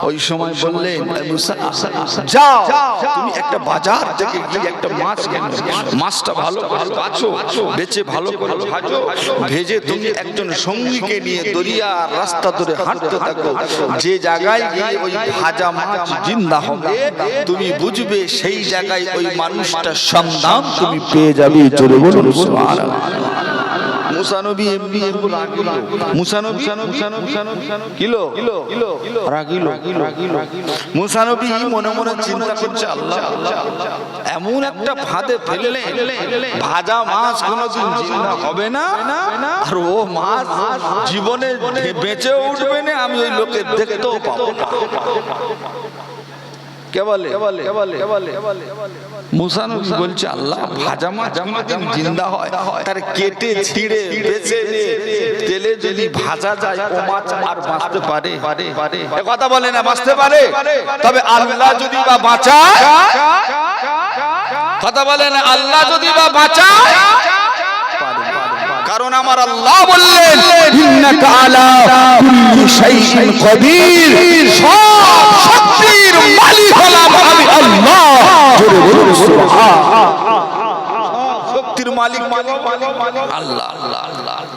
ওই সময় বললেন মুসা যাও তুমি একটা বাজার থেকে গিয়ে একটা মাছ কেনো, মাছটা ভালো করে বাছো, বেচে ভালো করে ভাজো, ভেজে তুমি একজন সঙ্গীকে নিয়ে দরিয়া রাস্তা ধরে হাঁটতে থাকো। যে জায়গায় গিয়ে ওই ভাজা মাছ জিন্দা হবে তুমি বুঝবে সেই জায়গায় ওই মানুষটার সন্ধান তুমি পেয়ে যাবে। চলে বলুন সুবহানাল্লাহ। মুসা নবী এমনি রাগিল, মুসা নবী কিলো রাগিল, মুসা নবী মনে মনে চিন্তা করছে আল্লাহ এমন একটা ফাঁদে ফেললে ভাজা মাছ কোনোদিন জিন্দা হবে না, আর ও মাছ জীবনে বেঁচে উঠবে না, আমি ওই লোকে দেখতেও পাবো না। কে বলে মুসা নবী বলছে আল্লাহ ভাজা মাছ কোনোদিন জিন্দা হয় তার কেটে ছিঁড়ে বেছে তেলে যদি ভাজা যায় ও মাছ আর বাঁচতে পারে? এ কথা বলে না বাঁচতে পারে, তবে আল্লাহ যদি বা বাঁচায়, কথা বলে না আল্লাহ যদি বা বাঁচায়, কারণ আমার আল্লাহ বললেন ইন্নাকা আলা কুল্লি শাইইন কদির, সব শক্তির মালিক হলাম আমি আল্লাহ। জোরে বলুন সুবহানাল্লাহ। শক্তির মালিক আল্লাহ।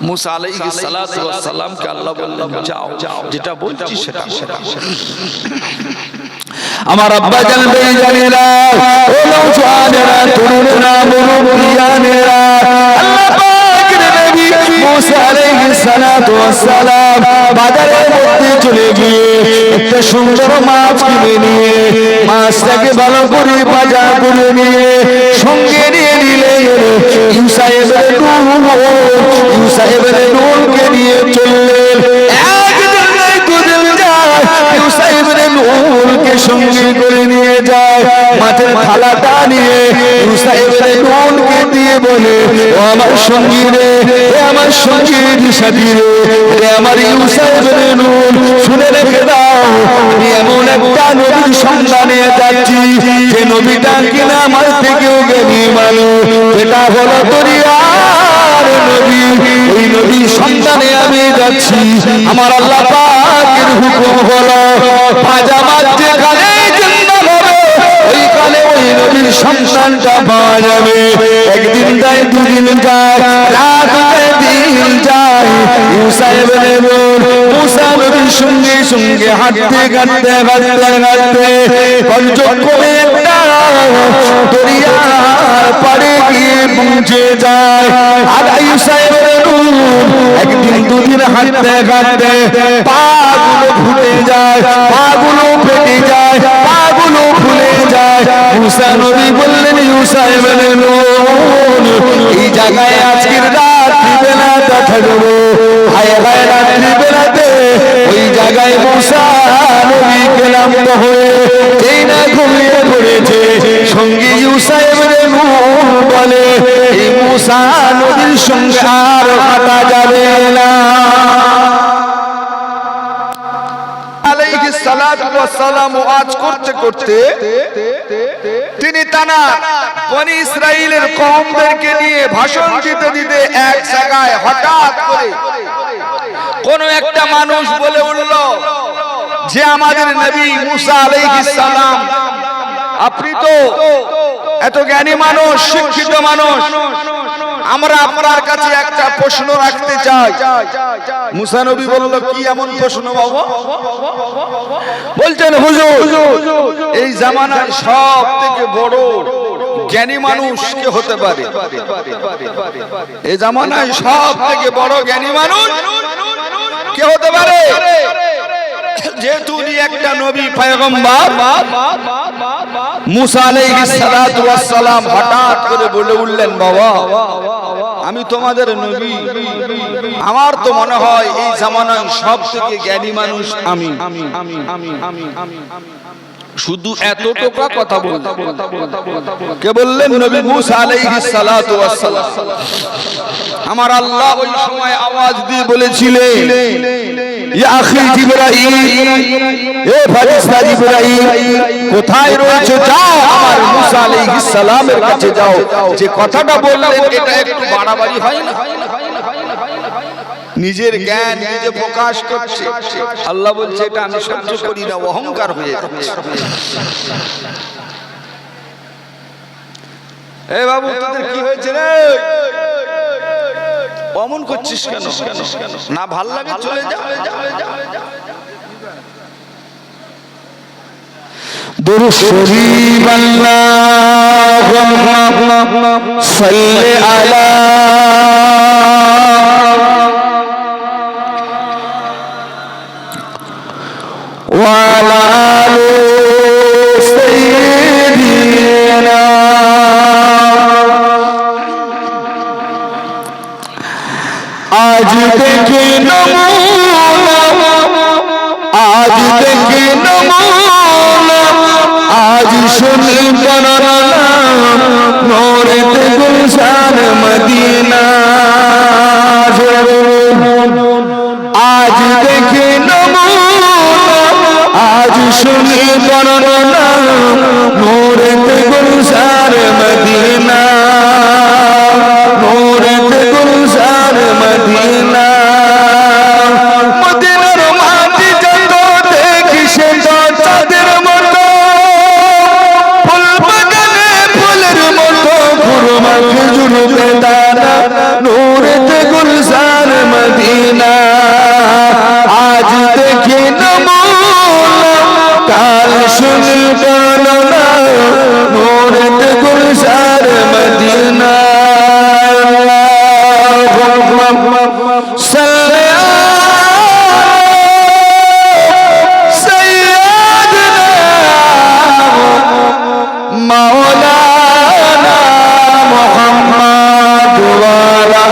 মুসা আলাইহিস সালাতু ওয়াস সালামকে আল্লাহ বললেন যাও যেটা বলছি সেটা। আমার আব্বা জানবে জানেরা, ও নওজওয়ানেরা, তরুণেরা, মুরব্বিয়ানেরা, আল্লাহ পাকের নবী মুসা আলাইহিস সালাতু ওয়াস সালাম বাজারের মধ্যে চলে গিয়ে একটা সুন্দর মাছ কিনে নিয়ে মাছটাকে ভালো করে ভাজা করে নিয়ে সঙ্গে নিয়ে নিলেন ইউসা ইবনে নূনকে নিয়ে চললেন। ইউসা ইবনে নূনকে সঙ্গে করে নিয়ে যায়, মাছের থালাটা নিয়ে ইউসা ইবনে নূনকে দিয়ে বলে ও আমার সঙ্গী রে, হে আমার সঙ্গীর সাথী রে, হে আমার ইউসা ইবনে নূন, শুনে রেখে দাও আমি এমন একটা নবীর সন্ধানে যাচ্ছি যে নবীটা কিনা আমার থেকেও জ্ঞানী মানুষ, এটা হলো দরিয়ার নবী। ওই নবীর সন্ধানে আমি যাচ্ছি, আমার আল্লাহ পাকের হুকুম হলো ভাজা মাছ যেখানে জিন্দা হবে ওইখানে ওই নবীর সন্তানটা পাওয়া যাবে। একদিন যায়, দুদিন যায়, রাত যায়, দিন যায়, মুসা ইবনে নূন মুসা নবীর সঙ্গে সঙ্গে হাঁটতে পর্যক্রমে একটা দরিয়ার পাড়ে গিয়ে পৌঁছে যায়। আর ইউসা ইবনে নূন একদিন দুদিন হাঁটতে পাগুলো ভুলে যায়, পাগুলো ফেটে যায়, পাগুলো ভুলে যায়। মুসা নবী বললেন ইউসা ইবনে নূন এই জায়গায় আজকের রাত্রি বেলাটা থাকবো, হায় হায় রাত্রি বেলাতে ওই জায়গায় মুসা নবী ক্লান্ত হয়ে যেই না ঘুমিয়ে পড়েছে, সঙ্গে ইউসা ইবনে নূন বলে এই মুসা নবীর সঙ্গে আর হাঁটা যাবে না। আলাইহিস সালাতু ওয়াস সালাম ওয়াজ করতে করতে তিনি তানা বনি ইসরাইলের কওমদেরকে নিয়ে ভাষণ দিতে দিতে এক জায়গায় হঠাৎ করে কোন একটা মানুষ বলে উঠল যে আমাদের নবী মুসা আলাইহিস সালাম আপনি তো এত জ্ঞানী মানুষ, শিক্ষিত মানুষ, আমরা আপনার কাছে একটা প্রশ্ন রাখতে চাই। মুসা নবী বলল কি এমন প্রশ্ন বাবা? বলছেন হুজুর এই জামানায় সব থেকে বড় জ্ঞানী মানুষ কে হতে পারে? এই জামানায় সব থেকে বড় জ্ঞানী মানুষ কে হতে পারে? যেহেতু উনি একটা নবী পয়গম্বর, মুসা আলাইহিস সালাতু ওয়াস সালাম হঠাৎ করে বলে উঠলেন বাবা আমি তোমাদের নবী, আমার তো মনে হয় এই জামানায় সব থেকে জ্ঞানী মানুষ আমি। শুধু এতটুকু কথা বলতে কে বললেন? নবী মুসা আলাইহিস সালাতু ওয়াস সালাম। আমার আল্লাহ ওই সময় আওয়াজ দিয়ে বলেছিলেন ইয়া আখি জিবরাইল, এ ফেরেশতা জিবরাইল কোথায় রয়েছে? যাও আমার মুসা আলাইহিস সালামের কাছে যাও। যে কথাটা বললেন এটা একটু বাড়াবাড়ি হয় না? নিজের জ্ঞান নিজে প্রকাশ করছে। আল্লাহ বলছে এটা আমি সহ্য করি না, অহংকার হয়ে যাচ্ছে। এ বাবু তোদের কি হয়েছে রে, অমন করছিস কেন? না ভাল লাগে চলে যা। দুরূদ শরীফ আল্লাহুম্মা সাল্লি আলা ওয়া আলা আলি সাইয়্যিদিনা। আজ দেখে নমুনা, আজ দেখে নমুনা, আজ শুনি বর্ণনা নূরেতে গুলশান মদিনা। আজ দেখে নমুনা, আজ শুনি বর্ণনা নূরেতে গুলশান মদিনা, নূরেতে গুলশান মদিনা। মদিনার মাটি যত দেখি সে তো চাঁদের মতো, ফুল বাগানে ফুলের মতো, ফুরমা খেজুরে দানা নূরেতে গুলশান মদিনা। আজ দেখি নমুনা, কাল শুনি বর্ণনা নূরেতে গুলশান মদিনা। সাল্লি মাওলানা মুহাম্মদ ওয়া আলা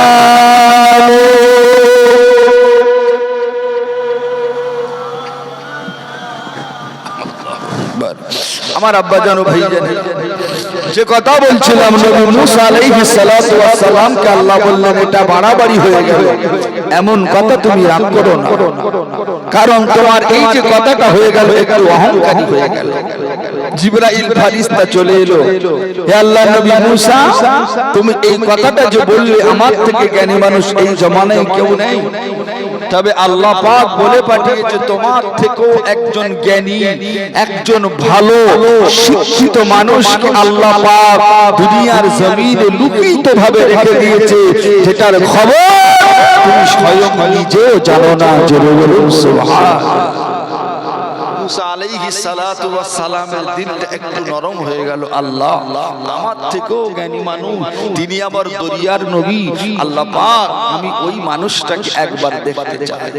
আলিহি। আমার আব্বা জানো ভাই জানে যে কথা বলছিলাম, নবী মুসা আলাইহিস সালাতু ওয়াস সালাম কে আল্লাহ বললেন এটা বাড়াবাড়ি হয়ে গেল, এমন কথা তুমি রাগ করো না, কারণ তোমার এই যে কথাটা হয়ে গেল একটু অহংকারী হয়ে গেল। জিবরাইল ফারিস্তা চলে এলো, হে আল্লাহর নবী মুসা তুমি এই কথাটা যে বললে, আমার থেকে জ্ঞানী মানুষ এই জমানায় কেউ নেই, তবে আল্লাহ পাক বলে পাঠিয়েছে তোমার থেকেও একজন জ্ঞানী, একজন ভালো শিক্ষিত মানুষকে আল্লাহ পাক দুনিয়ার জমিনে লুকিত ভাবে রেখে দিয়েছে, যেটার খবর তুমি স্বয়ং নিজেও জানো না। জোরে বলুন সুবহানাল্লাহ। মুসা আলাইহিস সালাতু ওয়াস সালামের দিলটা একটু নরম হয়ে গেল। আল্লাহ আমার থেকেও জ্ঞানী মানুষ, তিনি আবার দরিয়ার নবী, আল্লাহ পাক আমি ওই মানুষটাকে একবার দেখতে চাই,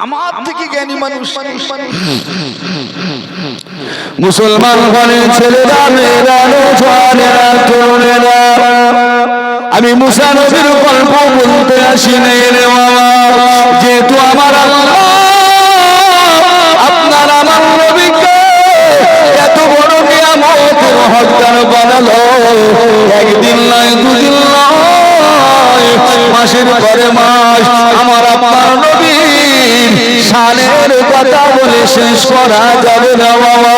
আমার থেকে জ্ঞানী মানুষ। মুসলমান ঘরের ছেলেরা মেয়েরা জওয়ানেরা তরুণেরা, আমি মুসা নবীর গল্প বলতে আসি নাই রে বাবা, যেহেতু আমার আল্লাহ আপনার আমার নবীকে এত বড় নিয়ামতের হকদার বানালো, একদিন নয় দুদিন নয়, মাসের পরে মাস আমার আপনার নবীর শানের কথা বলে শেষ করা যাবে না বাবা।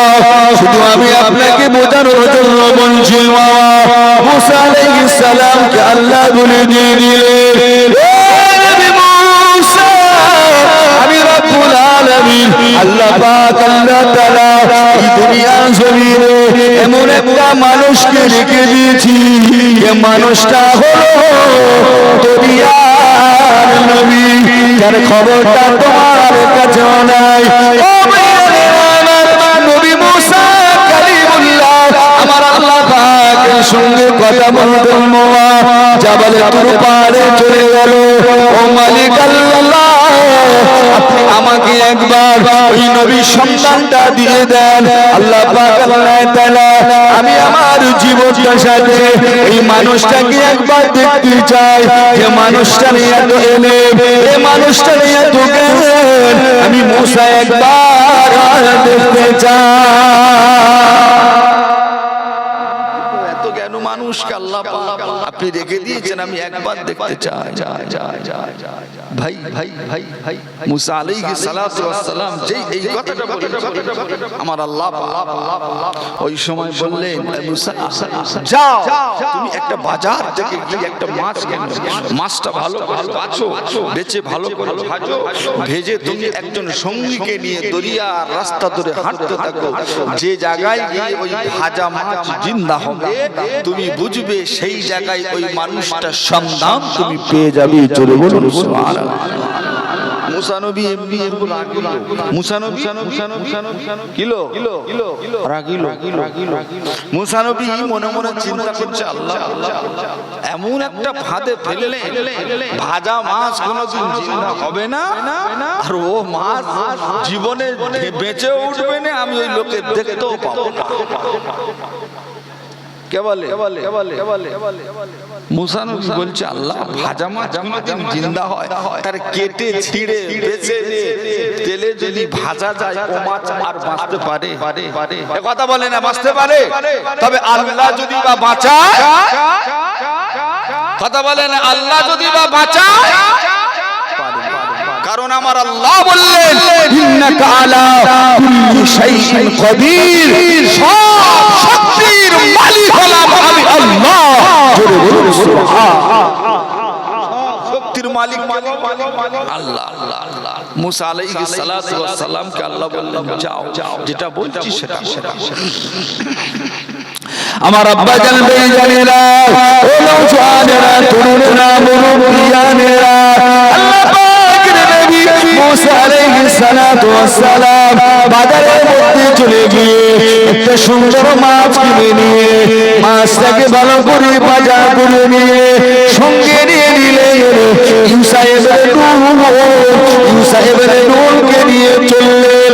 শুধু আমি আপনাকে বোঝানোর জন্য বলছি বাবা, মুসা আলাইহিস সালামকে আল্লাহ বলে দিয়ে দিলেন, আমি রব্বুল আলামিন আল্লাহ পাক আল্লাহ তাআলা এই দুনিয়ার জমিনে এমন একটা মানুষকে রেখে দিয়েছি, যে মানুষটা হলো দরিয়ার নবী, যার খবরটা তোমার কাছে নাই। ও নবী মুসা কালিমুল্লাহ আমার আল্লাহ পাকের সঙ্গে কথা বলতেন, জাবালে তুর পাহাড়ে চলে গেল। ও মালিক আল্লাহ আপনি আমাকে একবার ওই নবীর সন্তানটা দিয়ে দেন। আল্লাহ পাক আল্লাহ তাআলা আমি আমার জীবনটার সাথে এই মানুষটাকে একবার দেখতে চাই, যে মানুষটা নিয়ে এত এলেম, এই মানুষটা নিয়ে এত জ্ঞান, আমি মুসা একবার দেখতে চাই। এত জ্ঞান মানুষকে আল্লাহ পাক আপনি রেখে দিয়েছেন, আমি একবার দেখতে চাই। ভাই ভাই ভাই ভাই মুসা আলাইহিস সালাতু ওয়াস সালাম যেই এই কথাটা বলেছেন আমার আল্লাহ ওই সময় বললেন মুসা যাও তুমি একটা বাজার থেকে গিয়ে একটা মাছ কেনো, মাছটা ভালো করে বাছো, বেচে ভালো করে ভাজো, ভেজে তুমি একজন সঙ্গীকে নিয়ে দরিয়া রাস্তা ধরে হাঁটতে থাকো, যে জায়গায় গিয়ে ওই ভাজা মাছ জিন্দা হবে তুমি বুঝবে সেই জায়গায় ওই মানুষটার সন্ধান তুমি পেয়ে যাবে। চলে বলুন সুবহানাল্লাহ। মুসা নবী এমনি রাগিল, মুসা নবী কিলো রাগিল, মুসা নবী মনে মনে চিন্তা করছে আল্লাহ এমন একটা ফাঁদে ফেললে ভাজা মাছ কোনোদিন জিন্দা হবে না, আর ও মাছ জীবনে বেঁচে উঠবে না, আমি ওই লোকে দেখতেও পাবো না। কে বলে মুসা নবী বলছে আল্লাহ ভাজা মাছ কোনদিন জিন্দা হয় তার কেটে ছিঁড়ে বেছে তেলে যদি ভাজা যায় ও মাছ আর বাঁচতে পারে? এ কথা বলে না বাঁচতে পারে, তবে আল্লাহ যদি বা বাঁচায়, কথা বলে না আল্লাহ যদি বা বাঁচায়, কারণ আমার আল্লাহ বললেন ইন্নাকা আলা কুল্লি শাইইন কদির, সব শক্তির মালিক হলাম আমি আল্লাহ। জোরে বলুন সুবহানাল্লাহ। শক্তির মালিক আল্লাহ। মুসা আলাইহিস সালাতু ওয়াস সালামকে আল্লাহ বললেন যাও যেটা বলছি সেটা। আমার আব্বা জানবে জানেরা, ও নওজওয়ানেরা, তরুণেরা, মুরব্বিয়ানেরা, আল্লাহ পাকের নবী মুসা আলাইহিস সালাতু ওয়াস সালাম বাজারের মধ্যে চলে গিয়ে একটা সুন্দর মাছ কিনে নিয়ে মাছটাকে ভালো করে ভাজা করে নিয়ে সঙ্গে নিয়ে নিলেন ইউসা ইবনে নূনকে নিয়ে চললেন।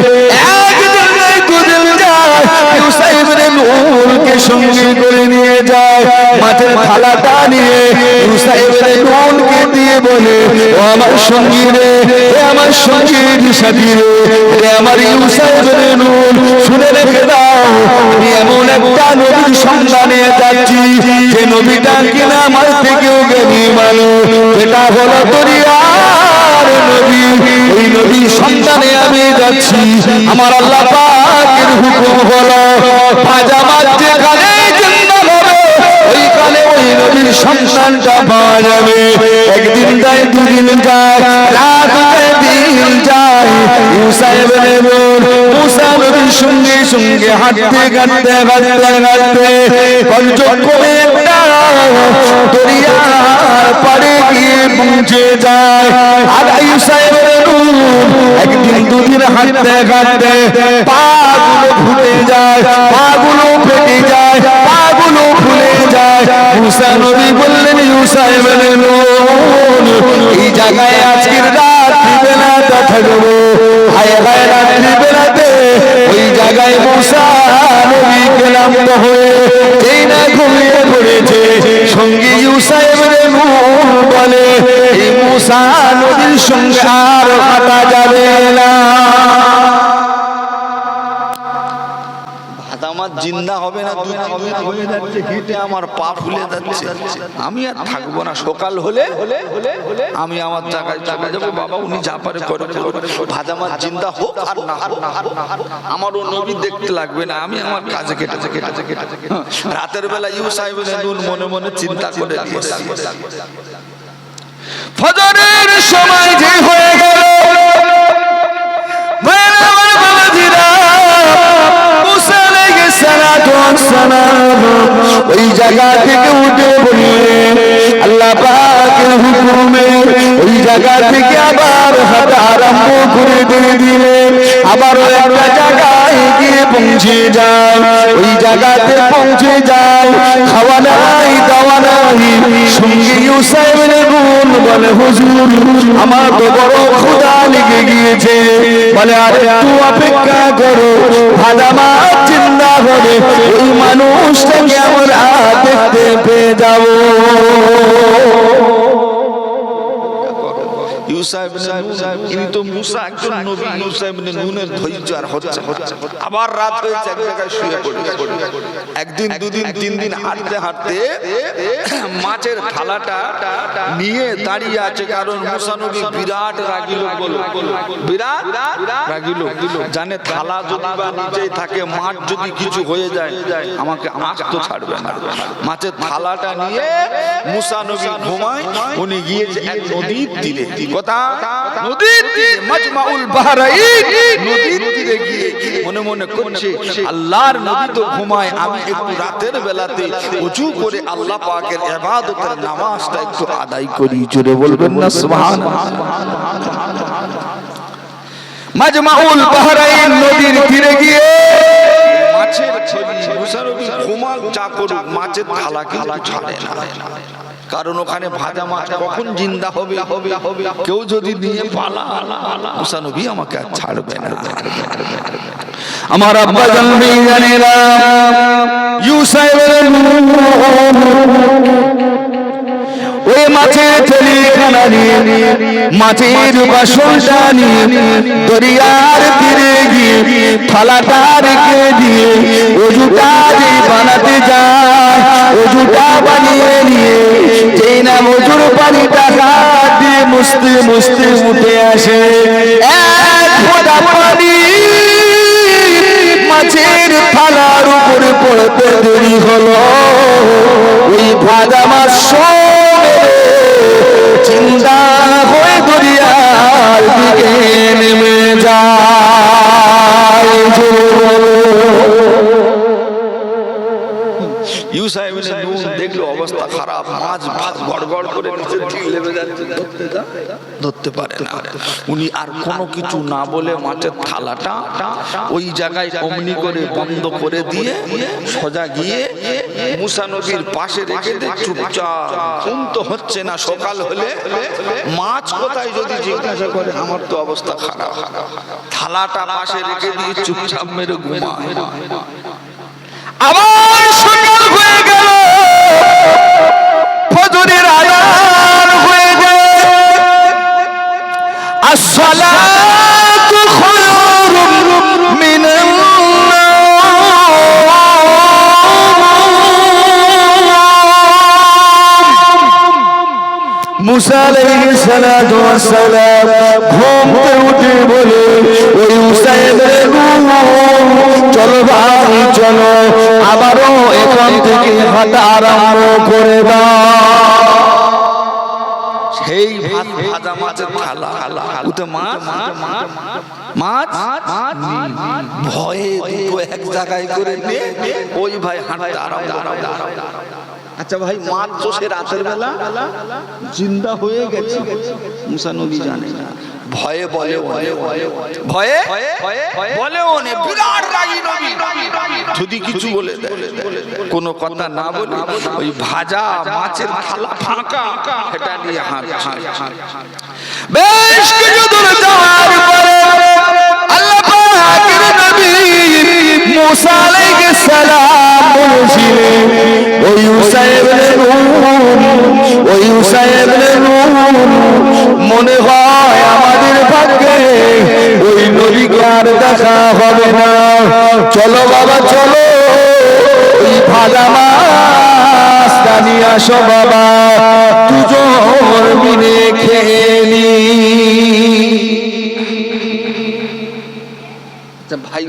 ইউসা ইবনে নূনকে সঙ্গে করে নিয়ে যায়, মাছের থালাটা নিয়ে ইউসা ইবনে নূনকে দিয়ে বলে ও আমার সঙ্গী রে, হে আমার সঙ্গীর সাথী রে, হে আমার ইউসা ইবনে নূন শুনে রেখে দাও, আমি এমন একটা নবীর সন্ধানে যাচ্ছি যে নবীটা কিনা আমার থেকেও জ্ঞানী মানুষ, এটা হলো দরিয়ার নবী। এই নবীর সন্ধানে আমি যাচ্ছি, আমার আল্লাহ পাকের হুকুম হলো ভাজা মাছ যেখানে জিন্দা হবে ওইখানে ওই নবীর সন্তানটা পাওয়া যাবে। একদিন যায়, দুদিন যায়, রাত যায়, দিন যায়, মুসা ইবনে নূন মুসা নবীর সঙ্গে সঙ্গে হাঁটতে হাঁটতে হাঁটতে হাঁটতে পঞ্চক্রমে একটা দরিয়ার পাড়ে গিয়ে পৌঁছে যায়। আর ইউসা ইবনে নূন একদিন দুদিন হাঁটতে হাঁটতে পাগুলো ফুলে যায়, পাগুলো ফেটে যায়, পাগুলো ফুলে যায়। মুসা নবী বললেন ইউসা ইবনে নূন এই জায়গায় আজকের রাত্রি বেলাটা থাকবো, হায় হায় রাত্রি বেলাতে ওই জায়গায় মুসা নবী ক্লান্ত হয়ে যেই না ঘুমিয়ে পড়েছে, সঙ্গে ইউসা ইবনে নূন বলে এই মুসা নবীর সঙ্গে আর হাঁটা যাবে না। আমার জিন্দা হবে না, হয়ে যাচ্ছে হেঁটে আমার পা ফুলে যাচ্ছে, আমি আর থাকবো না। সকাল হলে আমি আমার জায়গায় চলে যাবো, বাবা উনি যা পারে করে, ভাজা মাছ জিন্দা হোক আর না হোক আমারও নবী দেখতে লাগবে না, আমি আমার কাজে কেটেছে। রাতের বেলা ইউসা ইবনে নূন মনে মনে চিন্তা করে দিয়েছে, ফজরের সময় যে হয়ে গেল ওই জায়গা থেকে উঠে বললেন আল্লাহ পাকের হুকুমে ওই জায়গা থেকে আবার হাঁটা আরম্ভ করে দিলেন। আবার একটা জায়গায় গিয়ে পৌঁছে যায়, ওই জায়গাতে পৌঁছে যায়, খাওয়া নাই দাওয়া নাই, সঙ্গে ইউসা ইবনে নূন বলে হুজুর আমার তো বড় ক্ষুধা লেগে গিয়েছে, বলে আরে একটু অপেক্ষা করো, ভাজা মাছ জিন্দা হবে ওই মানুষটাকে আমরা দেখতে পেয়ে যাবো। ইউসা ইবনে নূন, ইনি তো মুসা একজন নবী, ইউসা ইবনে নূনের ধৈর্য আর হচ্ছে। আবার রাত হয়েছে, এক জায়গায় শুয়ে পড়ে। একদিন, দুদিন, 3 দিন হাঁটতে হাঁটতে মাছের থালাটা নিয়ে দাঁড়িয়ে আছে, কারণ মুসা নবী বিরাট রাগী লোক। বলো, বিরাট রাগী লোক। জানে থালা যদি বা নিচেই থাকে, মাছ যদি কিছু হয়ে যায় আমাকে আঁচ তো ছাড়বে না। মাছের থালাটা নিয়ে মুসা নবী ঘুমায়, উনি গিয়েছে এক নদীর তীরে। কথা, নদীর তীরে, মাজমাউল বাহরাইন, নদীর তীরে গিয়ে মনে মনে করছে আল্লাহর নবী তো ঘুমায়, আমি একটু রাতের বেলাতে ওযু করে আল্লাহ পাকের ইবাদতের নামাজটা একটু আদায় করি। জোরে বলবেন না সুবহানাল্লাহ। মাজমাউল বাহরাইন নদীর তীরে গিয়ে মাছের ছবি, মুসা নবী ঘুমাক যা করুক, মাছের থালা কিন্তু ছাড়ে না। কারণ ওখানে ভাজা মাছ কখন জিন্দা হবে, কেউ যদি নিয়ে পালা, মুসা নবী আমাকে আর ছাড়বে না। আমার আব্বা জানবি জানেরা, ইউসা ইবনে নূন ওই মাছের থলিখানা নিয়ে, মাছের বাসনটা নিয়ে দরিয়ার তীরে গিয়ে থালাটা রেখে দিয়ে ওযুটা যে বানাতে যায়, ওযুটা বানিয়ে নিয়ে যেই না ওযুর পানিটা হাত দিয়ে মুছতে মুছতে উঠে আসে, এক ফোঁটা পানি মাছের থালার উপরে পড়তে দেরি হলো, ওই ভাজা মাছ চিন্তা হয়ে দরিয়ার দিকে নেমে যায়। ইউসা ইবনে নূন দেখলো অবস্থা খারাপ, মাছ গড়গড় করে নিচে ঢিল লেগে যাচ্ছে, ধরতে পারে না। উনি আর কোনো কিছু না বলে মাছের থালাটা ওই জায়গায় অমনি করে বন্ধ করে দিয়ে সোজা গিয়ে মুসা নবীর পাশে রেখে দিয়ে চুপচাপ, ঘুম তো হচ্ছে না, সকাল হলে মাছ কোথায় যদি জিজ্ঞাসা করে, আমার তো অবস্থা খারাপ, থালাটা পাশে রেখে দিয়ে চুপচাপ মেরে ঘুমায়। আবার সকাল হয়ে গেল, ফজরের আযান হয়ে গেল, আসসালাতু খায়রুম মিনান নাওম। মুসা আলাইহিস সালাতু ওয়াস সালাম ঘুম থেকে উঠে বলে, ওই ইউসা ইবনে নূন, চলো ভাই চলো, আবারও এখান থেকে হাঁটা আরম্ভ করে দাও। সেই ভাজা মাছের থালা, উঠে মাছ ভয়ে দুটো এক জায়গায় করে নিয়ে ওই ভাই হাঁটতে আরম্ভ। আচ্ছা ভাই, মাছ তো সে রাতের বেলা জিন্দা হয়ে গেছে, মুসা নবী জানে না। ভয়ে বলে, ভয়ে বলে, ওনে বিরাট রাগী নবী, যদি কিছু বলে দেয়, কোনো কথা না বলে ওই ভাজা মাছের থালা ফাঁকা, এটা নিয়ে হাত বেশ কিছু দূর যাওয়ার পরে আল্লাহ পাকের নবী মুসা আলাইহিস সালাম বলেছিলেন, ওই ইউসা ইবনে নূন, ওই ইউসা ইবনে নূন, মনে হয় আমাদের ভাগ্যে ওই নবীকে আর দেখা হবে না। চলো বাবা চলো, ওই ভাজা মাছটা নিয়ে আসো বাবা, দুজন মিলে খেয়ে নি। ভাই,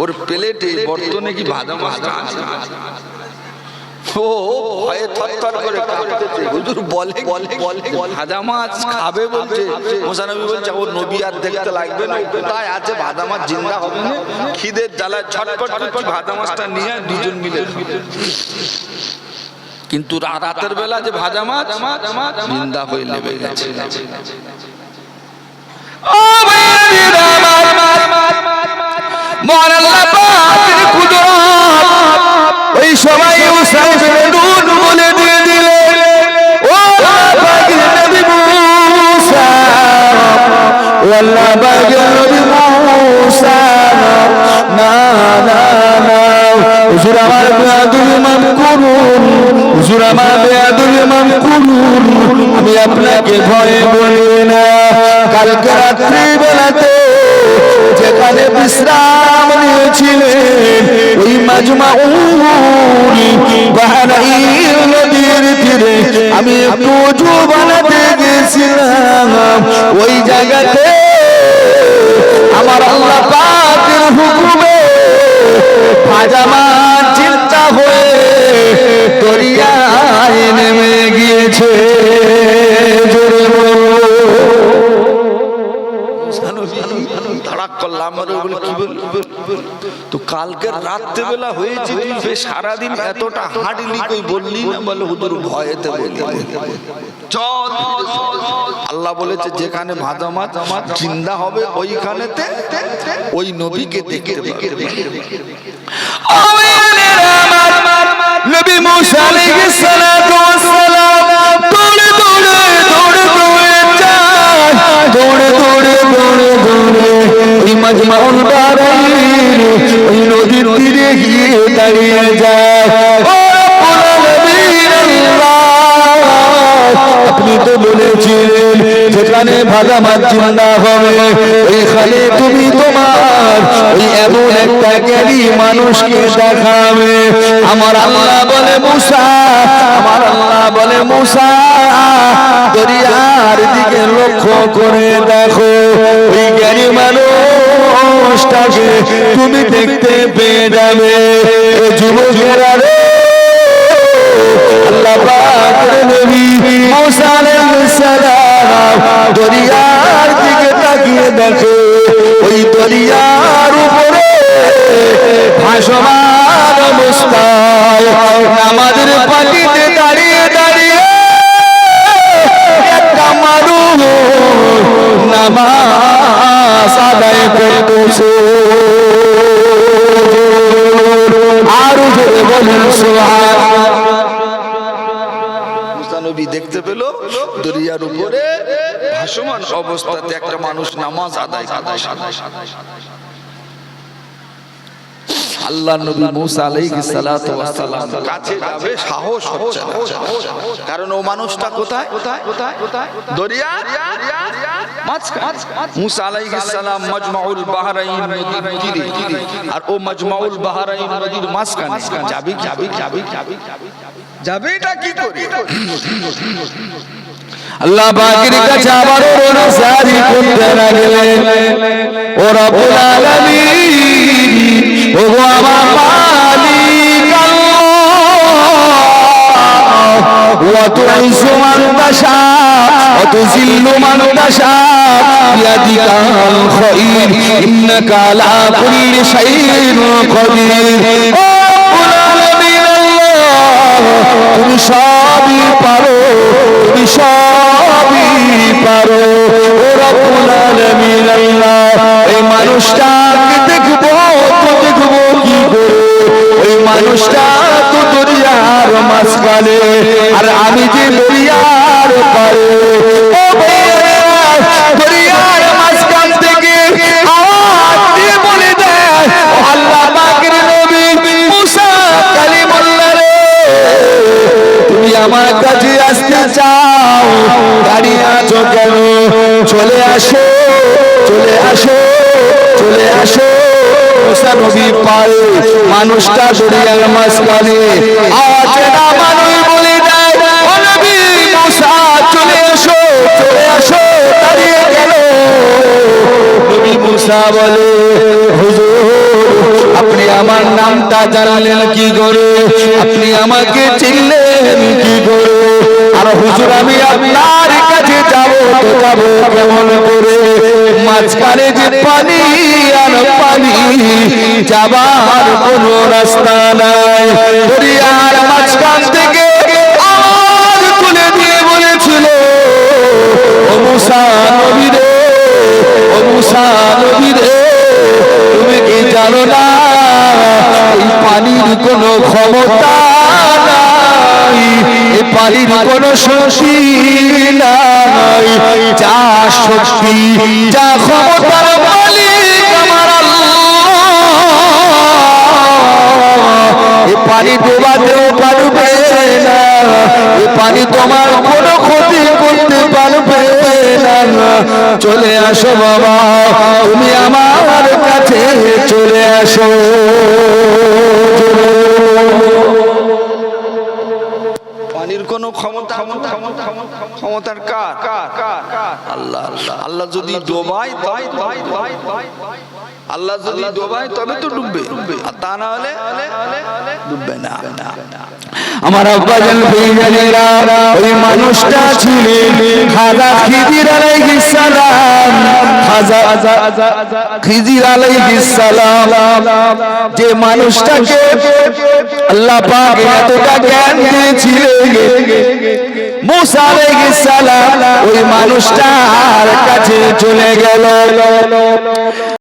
ওর প্লেটে বর্তনে কি ভাজা মাছ আছে? ও ভয়ে থরথর করে কাঁপতেছে। হুজুর বলে ভাজা মাছ খাবে বলছে। মুসা নবী বলছে, ও নবী আর দেখতে লাগবে না, কোথায় আছে ভাজা মাছ, জিন্দা হবে না। খিদের জ্বালায় ছটফট করছি, ভাজা মাছটা নিয়ে দুজন মিলে। কিন্তু রাতের বেলা যে ভাজা মাছ জিন্দা হয়ে লেবে গেছে। ও ভাইরা আমার, আল্লাহ পাকের কুদরত ওই সময় ইউসা ইবনে নূন বলে দিয়ে দিলেন, ও আল্লাহ পাকের নবী মুসা, ও আল্লাহ পাকের নবী মুসা, না না না, হুজুর আমার বেয়াদবি মাফ করুন, হুজুর আমার বেয়াদবি মাফ করুন, আমি আপনাকে ভয় বলি না। রাত্রি বেলাতে যেখানে বিশ্রাম নিয়েছিলেন ওই মাজমাউল বাহরাইন নদীর তীরে আমি একটু ওযু বানাতে গেছিলাম। ওই জায়গাতে আমার আল্লাহ পাকের হুকুমে পাজামা চিন্তা হয়ে দরিয়ায় নেমে গিয়েছে। তো কালকের রাত্রেবেলা হয়েছে তুই সারাদিন এতটা হাঁটলি কই বললি না? বলে হুজুর ভয়েতে বলি। আল্লাহ বলেছে যেখানে ভাজা মাছ জিন্দা হবে ওইখানেতে ওই নবীকে দেখতে পাবে। নবী মুসা আলাইহিস সালাতু ওয়াস সালাম দৌড়ে দৌড়ে দৌড়ে দৌড়ে যায়, দৌড়ে দৌড়ে দৌড়ে দৌড়ে ওই মাজমাউল বাহরাইন ওই নদীর তীরে গিয়ে দাঁড়িয়ে যায়। ও রব্বুল আলামিন আপনি তো বলেছিলেন যেখানে ভাজা মাছ জিন্দা হবে ওইখানে তুমি তোমার ওই এমন একটা জ্ঞানী মানুষকে দেখাবে। আমার আল্লাহ বলে মুসা, আমার আল্লাহ বলে মুসা দরিয়ার দিকে লক্ষ্য করে দেখো ওই জ্ঞানী মানুষটাকে তুমি দেখতে পেয়ে যাবে। যুবকেরা রে, আল্লাহ পাকের নবী মুসা আলাইহিস সালাম দরিয়ার দিকে তাকিয়ে দেখে ওই দরিয়ার উপরে ভাসমান অবস্থায় নামাজের পাটিতে দাঁড়িয়ে দাঁড়িয়ে একটা মানুষ নামাজ আদায় করতেছে। আরো জোরে বলেন সুবহানাল্লাহ। নবী দেখতে পেল দরিয়ার উপরে ভাসমান অবস্থাতে একটা মানুষ নামাজ আদায় করছে। আল্লাহ নবী মুসা আলাইহিস সালাতু ওয়াস সালাম কাছে যাবে সাহস হচ্ছে না, কারণ ও মানুষটা কোথায়? দরিয়ার মাঝখানে। মুসা আলাইহিস সালাম মাজমাউল বাহরাইন নদীর তীরে, আর ও মাজমাউল বাহরাইন নদীর মাঝখানে। যাবেটা কি করে? আল্লাহ পাকের কাছে আবারও রোনাসারি করতে লাগলেন। ও রব্বুল আলামিন, ও আমার মালিক আল্লাহ, ওয়া তুইসু মান তাশা ওয়া তুযিল্লু মান তাশা বিয়াদিকাল খায়র ইন্নাকা আলা কুল্লি শাইইন কাদির। ও রব্বুল আলামিন আল্লাহ, তুমি সবই পারো, তুমি সবই পারো। ও রব্বুল আলামিন আল্লাহ, এই মানুষটাকে দেখবো তো দেখবো কি করে? ওই মানুষটা তো দরিয়ার মাঝখানে, আর আমি যে দরিয়ার পারে। ও ভাইয়া, দরিয়ার মাঝখান থেকে আওয়াজ দিয়ে বলে দেয়, ও আল্লাহ পাকের নবী মুসা কালিমুল্লাহ রে, তুমি আমার কাছে আসতে চাও, দাঁড়িয়ে আছো কেন? চলে আসো, চলে আসো, চলে আসো। মুসা নবী পারে মানুষটা দরিয়ার মাঝখানে, আওয়াজে না মানুষ বলে দেয়, ও নবী মুসা চলে আসো, চলে আসো, দাঁড়িয়ে গেল। নবী মুসা বলে, হুজুর আপনি আমার নামটা জানলেন কি করে? আপনি আমাকে চিনলেন কি করে? আর হুজুর আমি আপনার কাছে যাব তো যাব কেমন করে? মাঝখানে যে পানি আর পানি, যাবার কোনো রাস্তা নাই। দরিয়ার মাঝখান থেকে আওয়াজ তুলে দিয়ে বলেছিল, ও মুসা নবী রে, ও মুসা নবী রে, তুমি কি জানো না এই পানির কোনো ক্ষমতা নাই, এই পানির কোনো শক্তি নাই, যা শক্তি যা ক্ষমতার মালিক আমার আল্লাহ। এই পানি ডোবাতেও পারবে না, এই পানি তোমার কোনো ক্ষতি করতে পারবে না। চলে আসো বাবা, তুমি আমার কাছে চলে আসো। পানির কোন ক্ষমতার কার? আল্লাহ। আল্লাহ যদি ডোবায়, আল্লাহ যদি ডোবায় তবে তো ডুববে, আর তা না হলে ডুববে না। আমার আব্বাজান ভাইজানেরা, ওই মানুষটা ছিলেন খাজা খিজির আলাইহিস সালাম। খাজা খিজির আলাইহিস সালাম যে মানুষটাকে আল্লাহ পাক এতটা জ্ঞান দিয়েছিলেন, মুসা আলাইহিস সালাম ওই মানুষটার কাছে চলে গেল।